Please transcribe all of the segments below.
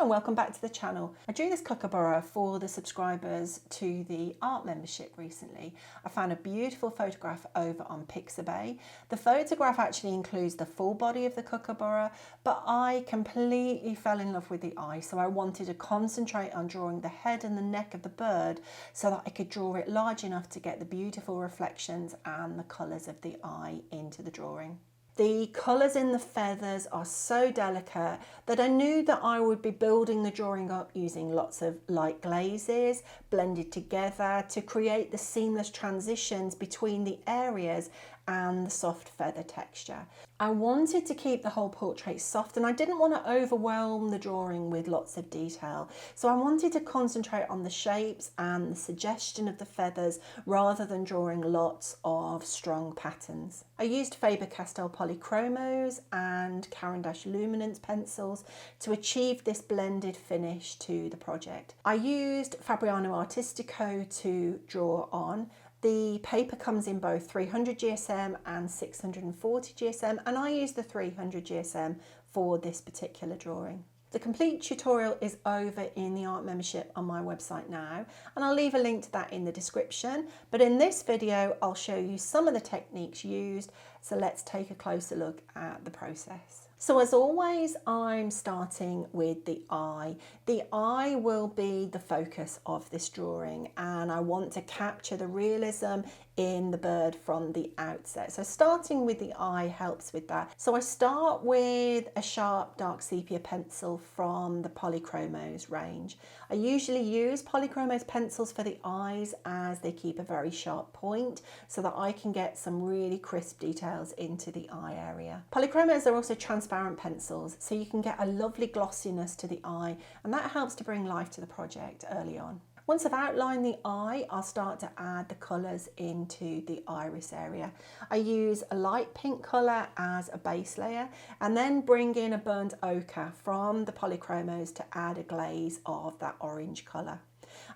and welcome back to the channel. I drew this kookaburra for the subscribers to the art membership recently. I found a beautiful photograph over on Pixabay. The photograph actually includes the full body of the kookaburra, but I completely fell in love with the eye, so I wanted to concentrate on drawing the head and the neck of the bird so that I could draw it large enough to get the beautiful reflections and the colours of the eye into the drawing. The colours in the feathers are so delicate that I knew that I would be building the drawing up using lots of light glazes blended together to create the seamless transitions between the areas and the soft feather texture. I wanted to keep the whole portrait soft and I didn't want to overwhelm the drawing with lots of detail. So I wanted to concentrate on the shapes and the suggestion of the feathers rather than drawing lots of strong patterns. I used Faber-Castell polychromos and Caran d'Ache luminance pencils to achieve this blended finish to the project. I used Fabriano Artistico to draw on. The paper comes in both 300 GSM and 640 GSM, and I use the 300 GSM for this particular drawing. The complete tutorial is over in the art membership on my website now, and I'll leave a link to that in the description. But in this video, I'll show you some of the techniques used. So let's take a closer look at the process. So as always, I'm starting with the eye. The eye will be the focus of this drawing, and I want to capture the realism in the bird from the outset. So starting with the eye helps with that. So I start with a sharp dark sepia pencil from the Polychromos range. I usually use Polychromos pencils for the eyes as they keep a very sharp point so that I can get some really crisp details into the eye area. Polychromos are also transparent pencils, so you can get a lovely glossiness to the eye, and that helps to bring life to the project early on. Once I've outlined the eye, I'll start to add the colours into the iris area. I use a light pink colour as a base layer and then bring in a burnt ochre from the Polychromos to add a glaze of that orange colour.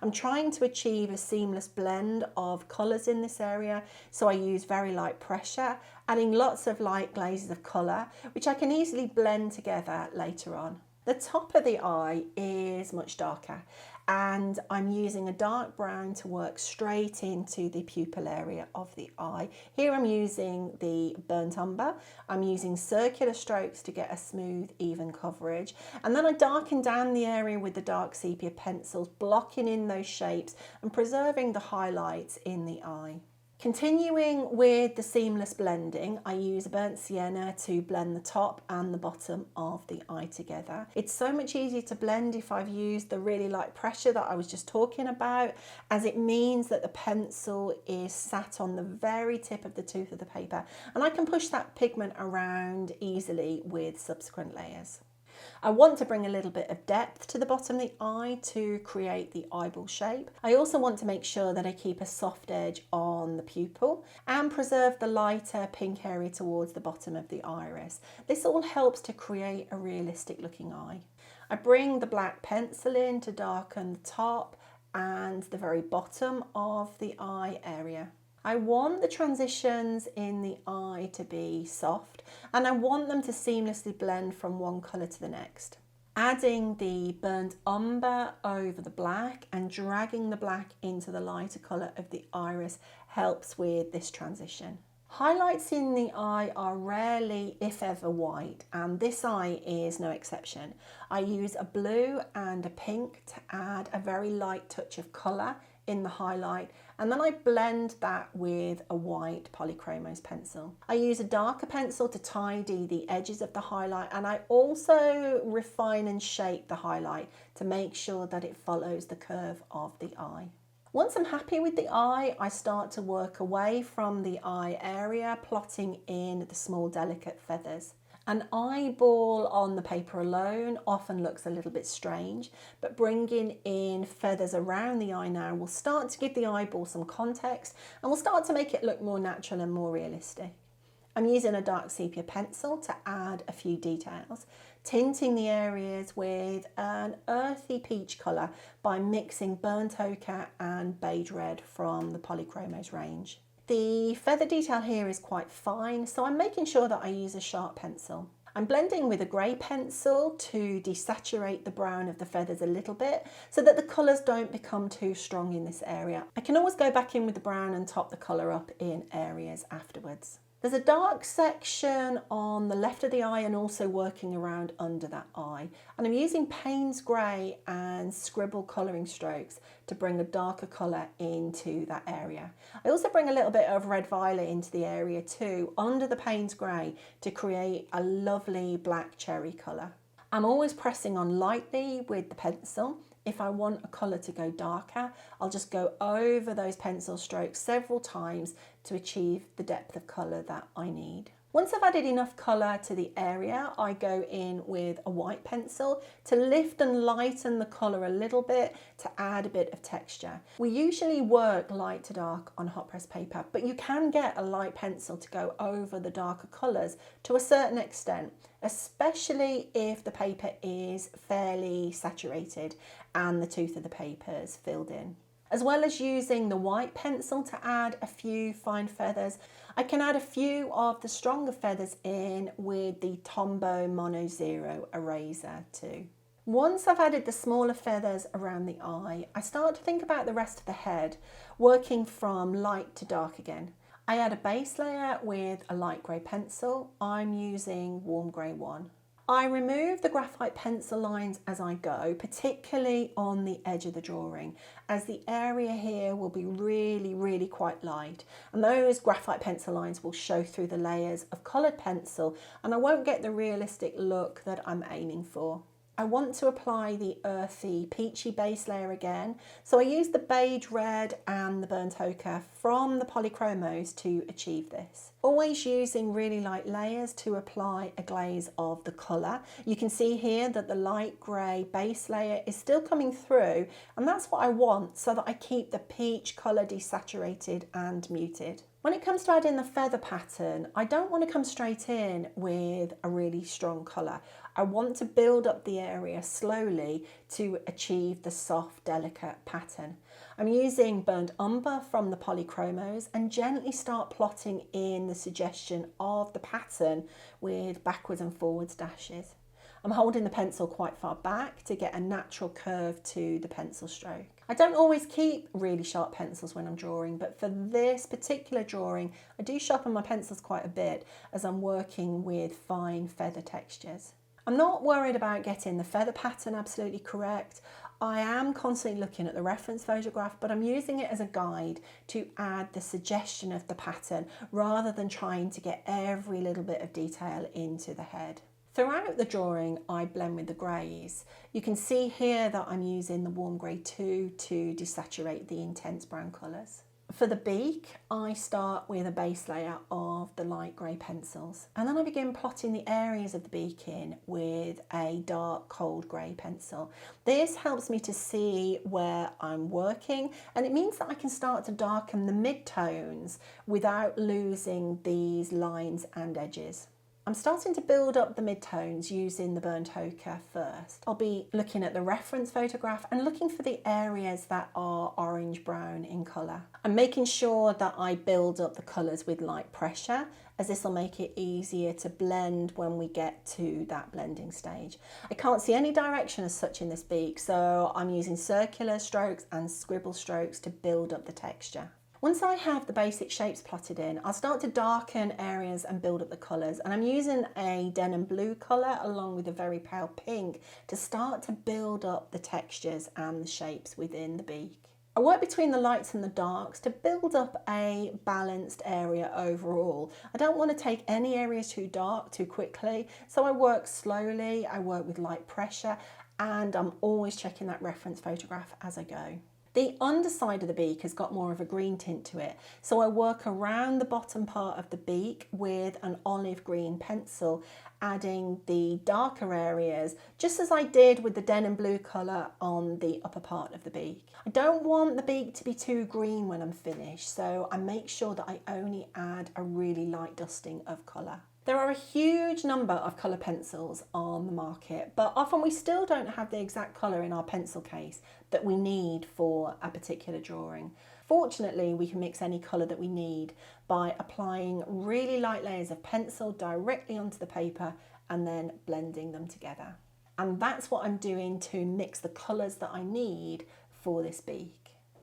I'm trying to achieve a seamless blend of colours in this area, so I use very light pressure, adding lots of light glazes of colour, which I can easily blend together later on. The top of the eye is much darker, and I'm using a dark brown to work straight into the pupil area of the eye. Here I'm using the burnt umber. I'm using circular strokes to get a smooth, even coverage. And then I darken down the area with the dark sepia pencils, blocking in those shapes and preserving the highlights in the eye. Continuing with the seamless blending, I use a burnt sienna to blend the top and the bottom of the eye together. It's so much easier to blend if I've used the really light pressure that I was just talking about, as it means that the pencil is sat on the very tip of the tooth of the paper, and I can push that pigment around easily with subsequent layers. I want to bring a little bit of depth to the bottom of the eye to create the eyeball shape. I also want to make sure that I keep a soft edge on the pupil and preserve the lighter pink area towards the bottom of the iris. This all helps to create a realistic looking eye. I bring the black pencil in to darken the top and the very bottom of the eye area. I want the transitions in the eye to be soft, and I want them to seamlessly blend from one colour to the next. Adding the burnt umber over the black and dragging the black into the lighter colour of the iris helps with this transition. Highlights in the eye are rarely, if ever, white, and this eye is no exception. I use a blue and a pink to add a very light touch of colour in the highlight, and then I blend that with a white Polychromos pencil. I use a darker pencil to tidy the edges of the highlight, and I also refine and shape the highlight to make sure that it follows the curve of the eye. Once I'm happy with the eye, I start to work away from the eye area, plotting in the small delicate feathers. An eyeball on the paper alone often looks a little bit strange, but bringing in feathers around the eye now will start to give the eyeball some context and will start to make it look more natural and more realistic. I'm using a dark sepia pencil to add a few details, tinting the areas with an earthy peach colour by mixing burnt ochre and beige red from the Polychromos range. The feather detail here is quite fine, so I'm making sure that I use a sharp pencil. I'm blending with a grey pencil to desaturate the brown of the feathers a little bit so that the colours don't become too strong in this area. I can always go back in with the brown and top the colour up in areas afterwards. There's a dark section on the left of the eye and also working around under that eye. And I'm using Payne's Grey and scribble colouring strokes to bring a darker colour into that area. I also bring a little bit of red violet into the area too, under the Payne's Grey, to create a lovely black cherry colour. I'm always pressing on lightly with the pencil. If I want a colour to go darker, I'll just go over those pencil strokes several times to achieve the depth of colour that I need. Once I've added enough colour to the area, I go in with a white pencil to lift and lighten the colour a little bit to add a bit of texture. We usually work light to dark on hot press paper, but you can get a light pencil to go over the darker colours to a certain extent, especially if the paper is fairly saturated and the tooth of the paper is filled in. As well as using the white pencil to add a few fine feathers, I can add a few of the stronger feathers in with the Tombow Mono Zero eraser too. Once I've added the smaller feathers around the eye, I start to think about the rest of the head, working from light to dark again. I add a base layer with a light grey pencil. I'm using Warm Grey 1. I remove the graphite pencil lines as I go, particularly on the edge of the drawing, as the area here will be really quite light, and those graphite pencil lines will show through the layers of coloured pencil and I won't get the realistic look that I'm aiming for. I want to apply the earthy peachy base layer again, so I use the beige red and the burnt ochre from the polychromos to achieve this. Always using really light layers to apply a glaze of the colour. You can see here that the light grey base layer is still coming through, and that's what I want so that I keep the peach colour desaturated and muted. When it comes to adding the feather pattern, I don't want to come straight in with a really strong colour. I want to build up the area slowly to achieve the soft, delicate pattern. I'm using burnt umber from the polychromos and gently start plotting in the suggestion of the pattern with backwards and forwards dashes. I'm holding the pencil quite far back to get a natural curve to the pencil stroke. I don't always keep really sharp pencils when I'm drawing, but for this particular drawing, I do sharpen my pencils quite a bit as I'm working with fine feather textures. I'm not worried about getting the feather pattern absolutely correct. I am constantly looking at the reference photograph, but I'm using it as a guide to add the suggestion of the pattern rather than trying to get every little bit of detail into the head. Throughout the drawing, I blend with the greys. You can see here that I'm using the Warm Grey 2 to desaturate the intense brown colours. For the beak, I start with a base layer of the light grey pencils, and then I begin plotting the areas of the beak in with a dark cold grey pencil. This helps me to see where I'm working, and it means that I can start to darken the mid-tones without losing these lines and edges. I'm starting to build up the mid-tones using the burnt ochre first. I'll be looking at the reference photograph and looking for the areas that are orange-brown in colour. I'm making sure that I build up the colours with light pressure, as this will make it easier to blend when we get to that blending stage. I can't see any direction as such in this beak, so I'm using circular strokes and scribble strokes to build up the texture. Once I have the basic shapes plotted in, I'll start to darken areas and build up the colours, and I'm using a denim blue colour along with a very pale pink to start to build up the textures and the shapes within the beak. I work between the lights and the darks to build up a balanced area overall. I don't want to take any areas too dark too quickly, so I work slowly, I work with light pressure, and I'm always checking that reference photograph as I go. The underside of the beak has got more of a green tint to it, so I work around the bottom part of the beak with an olive green pencil, adding the darker areas, just as I did with the denim blue colour on the upper part of the beak. I don't want the beak to be too green when I'm finished, so I make sure that I only add a really light dusting of colour. There are a huge number of colour pencils on the market, but often we still don't have the exact colour in our pencil case that we need for a particular drawing. Fortunately, we can mix any colour that we need by applying really light layers of pencil directly onto the paper and then blending them together. And that's what I'm doing to mix the colours that I need for this beak.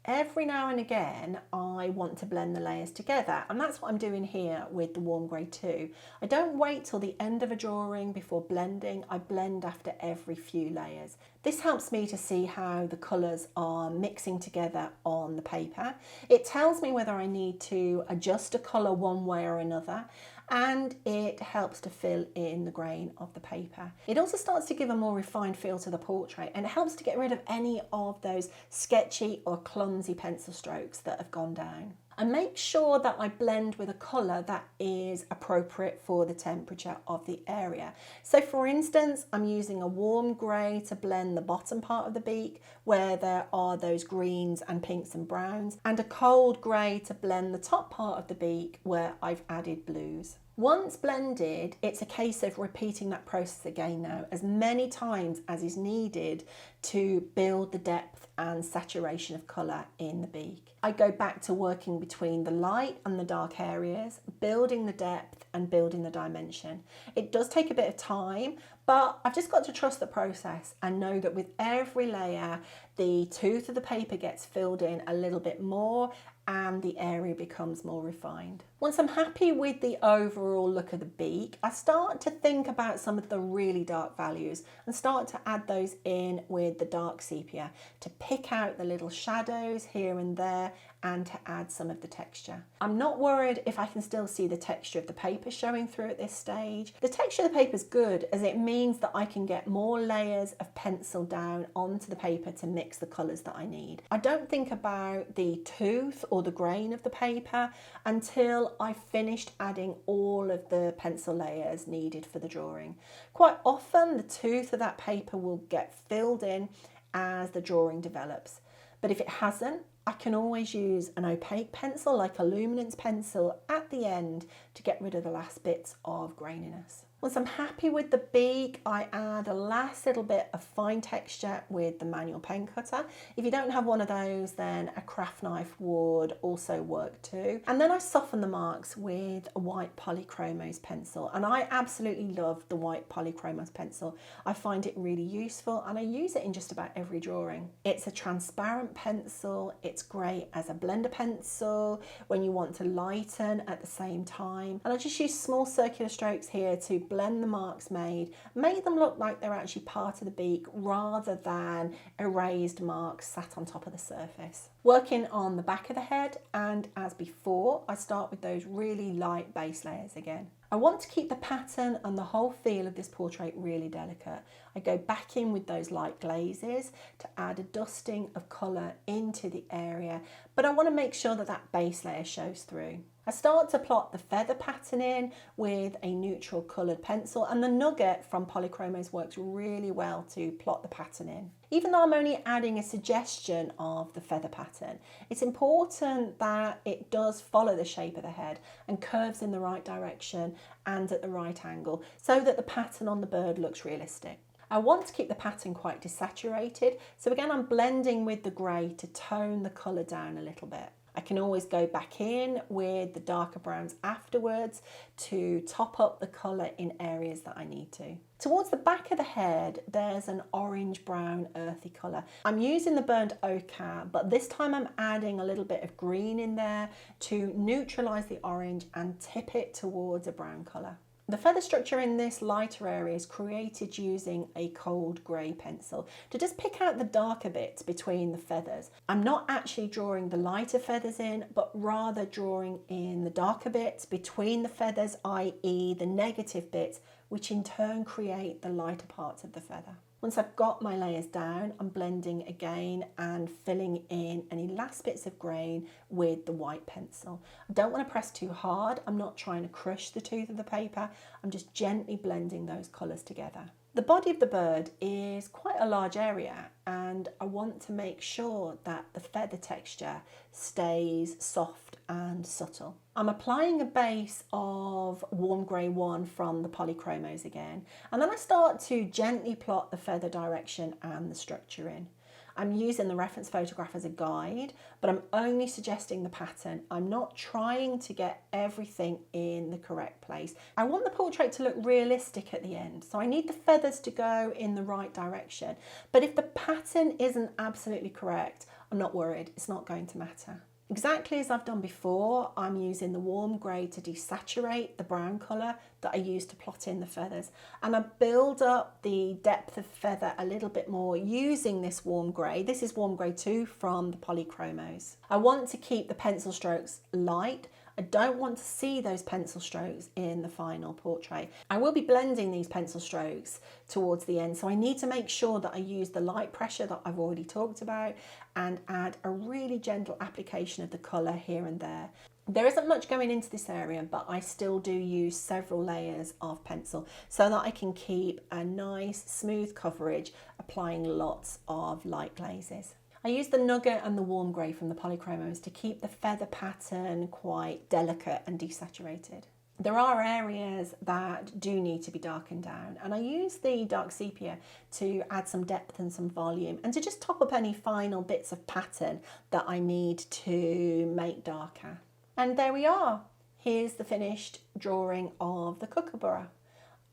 Every now and again, I want to blend the layers together, and that's what I'm doing here with the warm grey 2. I don't wait till the end of a drawing before blending. I blend after every few layers. This helps me to see how the colours are mixing together on the paper. It tells me whether I need to adjust a colour one way or another, and it helps to fill in the grain of the paper. It also starts to give a more refined feel to the portrait, and it helps to get rid of any of those sketchy or clumsy pencil strokes that have gone down. I make sure that I blend with a colour that is appropriate for the temperature of the area. So for instance, I'm using a warm grey to blend the bottom part of the beak where there are those greens and pinks and browns, and a cold grey to blend the top part of the beak where I've added blues. Once blended, it's a case of repeating that process again now, as many times as is needed to build the depth and saturation of colour in the beak. I go back to working between the light and the dark areas, building the depth and building the dimension. It does take a bit of time, but I've just got to trust the process and know that with every layer, the tooth of the paper gets filled in a little bit more and the area becomes more refined. Once I'm happy with the overall look of the beak, I start to think about some of the really dark values and start to add those in with the dark sepia to pick out the little shadows here and there and to add some of the texture. I'm not worried if I can still see the texture of the paper showing through at this stage. The texture of the paper is good, as it means that I can get more layers of pencil down onto the paper to mix the colours that I need. I don't think about the tooth or the grain of the paper until I've finished adding all of the pencil layers needed for the drawing. Quite often the tooth of that paper will get filled in as the drawing develops, but if it hasn't, I can always use an opaque pencil like a luminance pencil at the end to get rid of the last bits of graininess. Once I'm happy with the beak, I add a last little bit of fine texture with the manual pen cutter. If you don't have one of those, then a craft knife would also work too. And then I soften the marks with a white polychromos pencil. And I absolutely love the white polychromos pencil. I find it really useful and I use it in just about every drawing. It's a transparent pencil. It's great as a blender pencil when you want to lighten at the same time. And I just use small circular strokes here to blend the marks made, make them look like they're actually part of the beak rather than erased marks sat on top of the surface. Working on the back of the head, and as before, I start with those really light base layers again. I want to keep the pattern and the whole feel of this portrait really delicate. I go back in with those light glazes to add a dusting of colour into the area, but I want to make sure that that base layer shows through. I start to plot the feather pattern in with a neutral coloured pencil, and the nugget from Polychromos works really well to plot the pattern in. Even though I'm only adding a suggestion of the feather pattern, it's important that it does follow the shape of the head and curves in the right direction and at the right angle so that the pattern on the bird looks realistic. I want to keep the pattern quite desaturated, so again I'm blending with the grey to tone the colour down a little bit. I can always go back in with the darker browns afterwards to top up the colour in areas that I need to. Towards the back of the head, there's an orange-brown earthy colour. I'm using the burnt ochre, but this time I'm adding a little bit of green in there to neutralise the orange and tip it towards a brown colour. The feather structure in this lighter area is created using a cold grey pencil to just pick out the darker bits between the feathers. I'm not actually drawing the lighter feathers in, but rather drawing in the darker bits between the feathers, i.e. the negative bits, which in turn create the lighter parts of the feather. Once I've got my layers down, I'm blending again and filling in any last bits of grain with the white pencil. I don't want to press too hard. I'm not trying to crush the tooth of the paper. I'm just gently blending those colours together. The body of the bird is quite a large area, and I want to make sure that the feather texture stays soft and subtle. I'm applying a base of warm grey 1 from the Polychromos again, and then I start to gently plot the feather direction and the structure in. I'm using the reference photograph as a guide, but I'm only suggesting the pattern. I'm not trying to get everything in the correct place. I want the portrait to look realistic at the end, so I need the feathers to go in the right direction. But if the pattern isn't absolutely correct, I'm not worried, it's not going to matter. Exactly as I've done before, I'm using the warm grey to desaturate the brown colour that I used to plot in the feathers. And I build up the depth of feather a little bit more using this warm grey. This is warm grey 2 from the Polychromos. I want to keep the pencil strokes light. I don't want to see those pencil strokes in the final portrait. I will be blending these pencil strokes towards the end, so I need to make sure that I use the light pressure that I've already talked about and add a really gentle application of the colour here and there. There isn't much going into this area, but I still do use several layers of pencil so that I can keep a nice smooth coverage, applying lots of light glazes. I use the nugget and the warm grey from the Polychromos to keep the feather pattern quite delicate and desaturated. There are areas that do need to be darkened down, and I use the dark sepia to add some depth and some volume and to just top up any final bits of pattern that I need to make darker. And there we are. Here's the finished drawing of the kookaburra.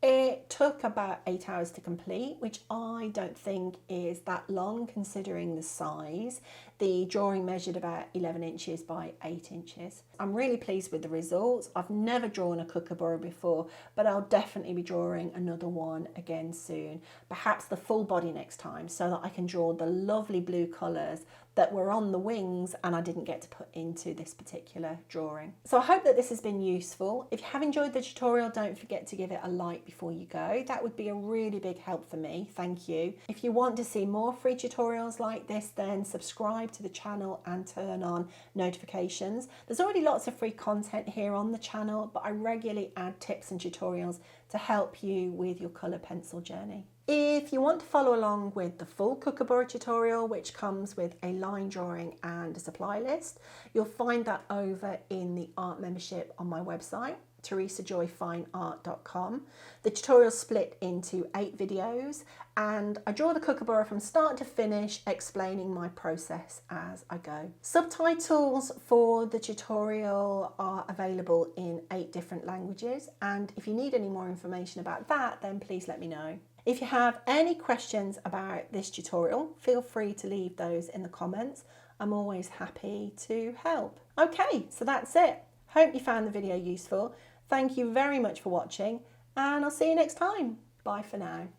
It took about 8 hours to complete, which I don't think is that long considering the size. The drawing measured about 11 inches by 8 inches. I'm really pleased with the results. I've never drawn a kookaburra before, but I'll definitely be drawing another one again soon. Perhaps the full body next time, so that I can draw the lovely blue colours that were on the wings and I didn't get to put into this particular drawing. So I hope that this has been useful. If you have enjoyed the tutorial, don't forget to give it a like before you go. That would be a really big help for me. Thank you. If you want to see more free tutorials like this, then subscribe to the channel and turn on notifications. There's already lots of free content here on the channel, but I regularly add tips and tutorials to help you with your colour pencil journey. If you want to follow along with the full kookaburra tutorial, which comes with a line drawing and a supply list, you'll find that over in the art membership on my website, teresajoyfineart.com. The tutorial's split into 8 videos, and I draw the kookaburra from start to finish, explaining my process as I go. Subtitles for the tutorial are available in 8 different languages, and if you need any more information about that, then please let me know. If you have any questions about this tutorial, feel free to leave those in the comments. I'm always happy to help. Okay, so that's it. Hope you found the video useful. Thank you very much for watching, and I'll see you next time. Bye for now.